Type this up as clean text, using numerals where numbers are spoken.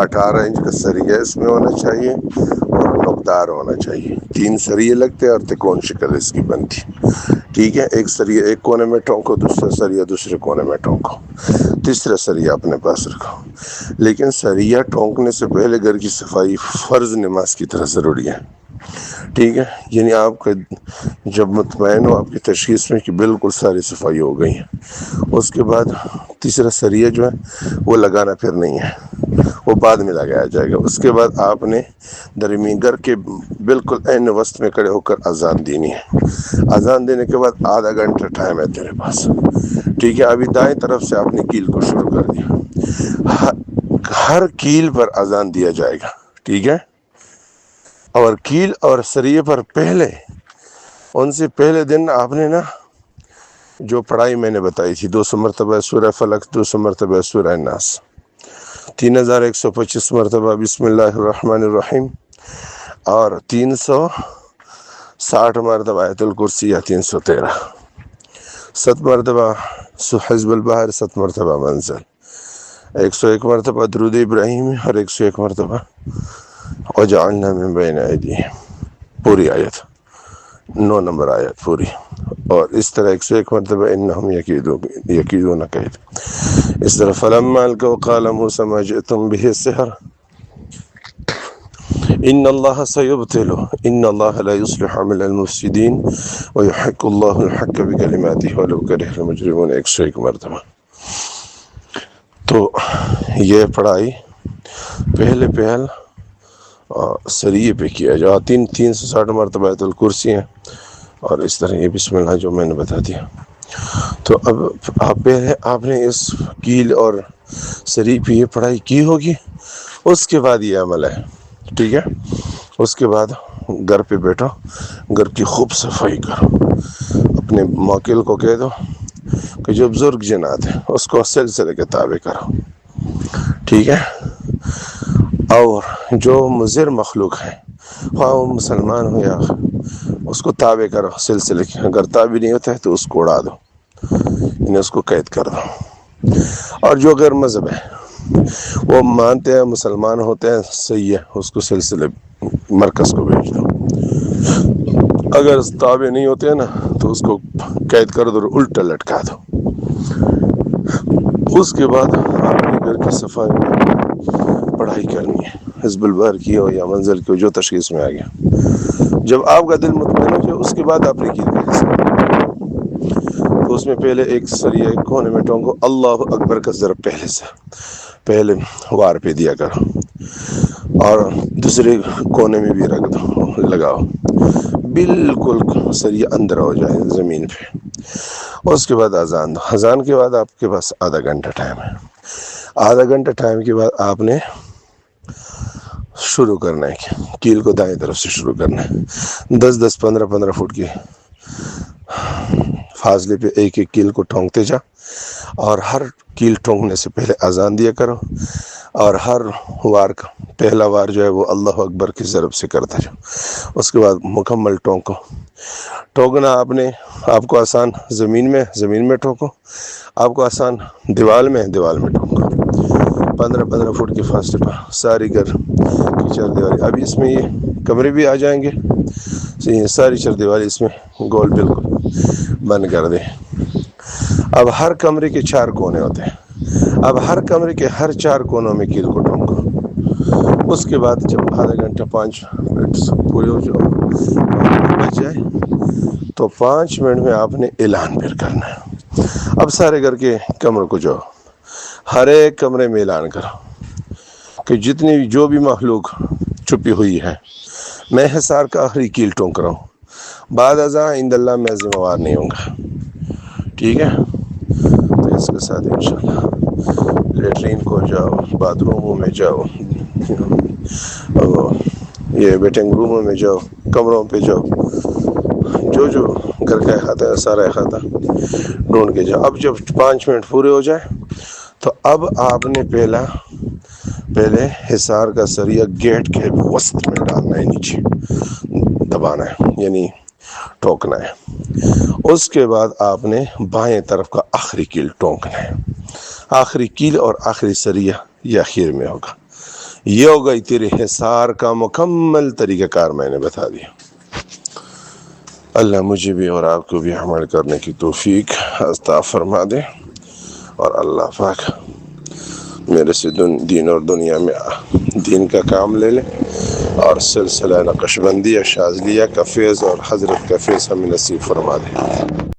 18 inch کا سریہ اس میں ہونا چاہیے اور نقدار ہونا چاہیے. 3 سریے لگتے اور تکون شکل اس کی بنتی. ٹھیک ہے, ایک سریہ ایک کونے میں ٹھونکو, دوسرا سریہ دوسرے کونے میں ٹھونکو, تیسرا سریہ اپنے پاس رکھو. لیکن سریہ ٹھونکنے سے پہلے گھر کی صفائی فرض نماز کی طرح ضروری ہے. ٹھیک ہے, یعنی آپ کا جب مطمئن ہو آپ کی تشخیص میں کہ بالکل ساری صفائی ہو گئی ہے, اس کے بعد تیسرا سریہ جو ہے وہ لگانا پھر نہیں ہے, وہ بعد میں لگایا جائے گا. اس کے بعد آپ نے درمیان گھر کے بالکل عین وسط میں کھڑے ہو کر اذان دینی ہے. اذان دینے کے بعد آدھا گھنٹہ ٹائم ہے تیرے پاس. ٹھیک ہے, ابھی دائیں طرف سے آپ نے کیل کو شروع کر دیا. ہر کیل پر اذان دیا جائے گا. ٹھیک ہے, اور کیل اور سریے پر پہلے, ان سے پہلے دن آپ نے نا جو پڑھائی میں نے بتائی تھی, 200 مرتبہ سورہ فلق, 200 مرتبہ سورہ ناس, 3125 مرتبہ بسم اللہ الرحمن الرحیم, اور 360 مرتبہ آیت الکرسی یا 313, 7 مرتبہ حزب البحر, 7 مرتبہ منزل, 101 مرتبہ درود ابراہیم, اور 101 مرتبہ وجعلنا من بین ایدیہم, پوری آیت 9 نمبر آیت پوری. اور اس طرح 101 مرتبہ انہم یکیدون کید. اس طرح فلما القوا قال موسى ما جئتم به السحر ان اللہ سیبطل ان اللہ لا یصلح عمل المفسدین ویحق اللہ الحق بکلماتہ ولو کرہ المجرمون. 101 مرتبہ. تو یہ پڑھائی پہل سریے پہ کیا جا. 360 مرتبہ آیت الکرسی ہیں, اور اس طرح یہ بسم اللہ جو میں نے بتا دیا. تو اب آپ نے اس کیل اور سری پہ یہ پڑھائی کی ہوگی, اس کے بعد یہ عمل ہے. ٹھیک ہے, اس کے بعد گھر پہ بیٹھو, گھر کی خوب صفائی کرو, اپنے موکل کو کہہ دو کہ جو بزرگ جنات ہیں اس کو سلسلے کے تابع کرو. ٹھیک ہے, اور جو مضر مخلوق ہے خواہ وہ مسلمان ہو یا اس کو تابع کرو سلسلے کے. اگر تابع نہیں ہوتا ہے تو اس کو اڑا دو, یعنی اس کو قید کر دو. اور جو غیر مذہب ہے وہ مانتے ہیں مسلمان ہوتے ہیں, صحیح ہے, اس کو سلسلے مرکز کو بھیج دو. اگر تابع نہیں ہوتے ہیں نا تو اس کو قید کر دو اور الٹا لٹکا دو. اس کے بعد آپ نے گھر کی صفائی میں پڑھائی کرنی ہے, حزب البحر کی ہو یا منزل کی ہو, جو تشخیص میں آ گیا. جب آپ کا دل مطمئن ہو جائے اس کے بعد آپ نے کی تو اس میں پہلے ایک سریہ ایک کونے میں ٹونکو, اللہ اکبر کا ضرب پہلے سے پہلے وار پہ دیا کرو, اور دوسرے کونے میں بھی رکھ دو, لگاؤ, بالکل سریہ اندر ہو جائے زمین پہ. اس کے بعد اذان دو. اذان کے بعد آپ کے پاس آدھا گھنٹہ ٹائم ہے. آدھا گھنٹہ ٹائم کے بعد آپ نے شروع کرنا ہے, کیل کو دائیں طرف سے شروع کرنا ہے. 10 15 فٹ کے فاصلے پہ ایک ایک کیل کو ٹھونکتے جا, اور ہر کیل ٹھونکنے سے پہلے اذان دیا کرو, اور ہر وار کا پہلا وار جو ہے وہ اللہ اکبر کی ضرب سے کرتا جاؤ. اس کے بعد مکمل ٹھونکو. ٹھونکنا آپ کو آسان زمین میں ٹھونکو, آپ کو آسان دیوال میں ٹھونکو. 15 فٹ کے فاصلے پر ساری گھر کی چار دیوالی. ابھی اس میں یہ کمرے بھی آ جائیں گے, ساری چار دیوالی اس میں گول بالکل بند کر دیں. اب ہر کمرے کے 4 کونے ہوتے ہیں, اب ہر کمرے کے ہر 4 کونوں میں کیل کو ٹھونکو. اس کے بعد جب آدھا گھنٹہ 5 منٹ پورے ہو بچ جائے تو 5 منٹ میں آپ نے اعلان پھر کرنا ہے. اب سارے گھر کے کمروں کو جو ہر ایک کمرے میں اعلان کرو کہ جتنی جو بھی مخلوق چھپی ہوئی ہے, میں حصار کا آخری کیل ٹھونک رہا ہوں, بعد ازاں عند اللہ میں ذمہ وار نہیں ہوں گا. ٹھیک ہے, تو اس کے ساتھ انشاءاللہ لیٹرین کو جاؤ, باتھ روموں میں جاؤ, یہ ویٹنگ روموں میں جاؤ, کمروں پہ جاؤ, جو گھر کا احاطہ ہے سارا احاطہ ڈھونڈ کے جاؤ. اب جب 5 منٹ پورے ہو جائے تو اب آپ نے پہلے حصار کا سریہ گیٹ کے وسط میں ڈالنا ہے, نیچے دبانا ہے, یعنی ٹھوکنا ہے. اس کے بعد آپ نے بائیں طرف کا آخری کیل ٹھونکنا ہے. آخری کیل اور آخری سریہ یہ اخیر میں ہوگا. یہ ہو گئی تیرے حصار کا مکمل طریقہ کار میں نے بتا دیا۔ اللہ مجھے بھی اور آپ کو بھی عمل کرنے کی توفیق عطا فرما دے، اور اللہ پاک میرے سے دین اور دنیا میں دین کا کام لے لے، اور سلسلہ نقش بندی یا شاذلیہ کا فیض اور حضرت کا فیض ہمیں نصیب فرما دے۔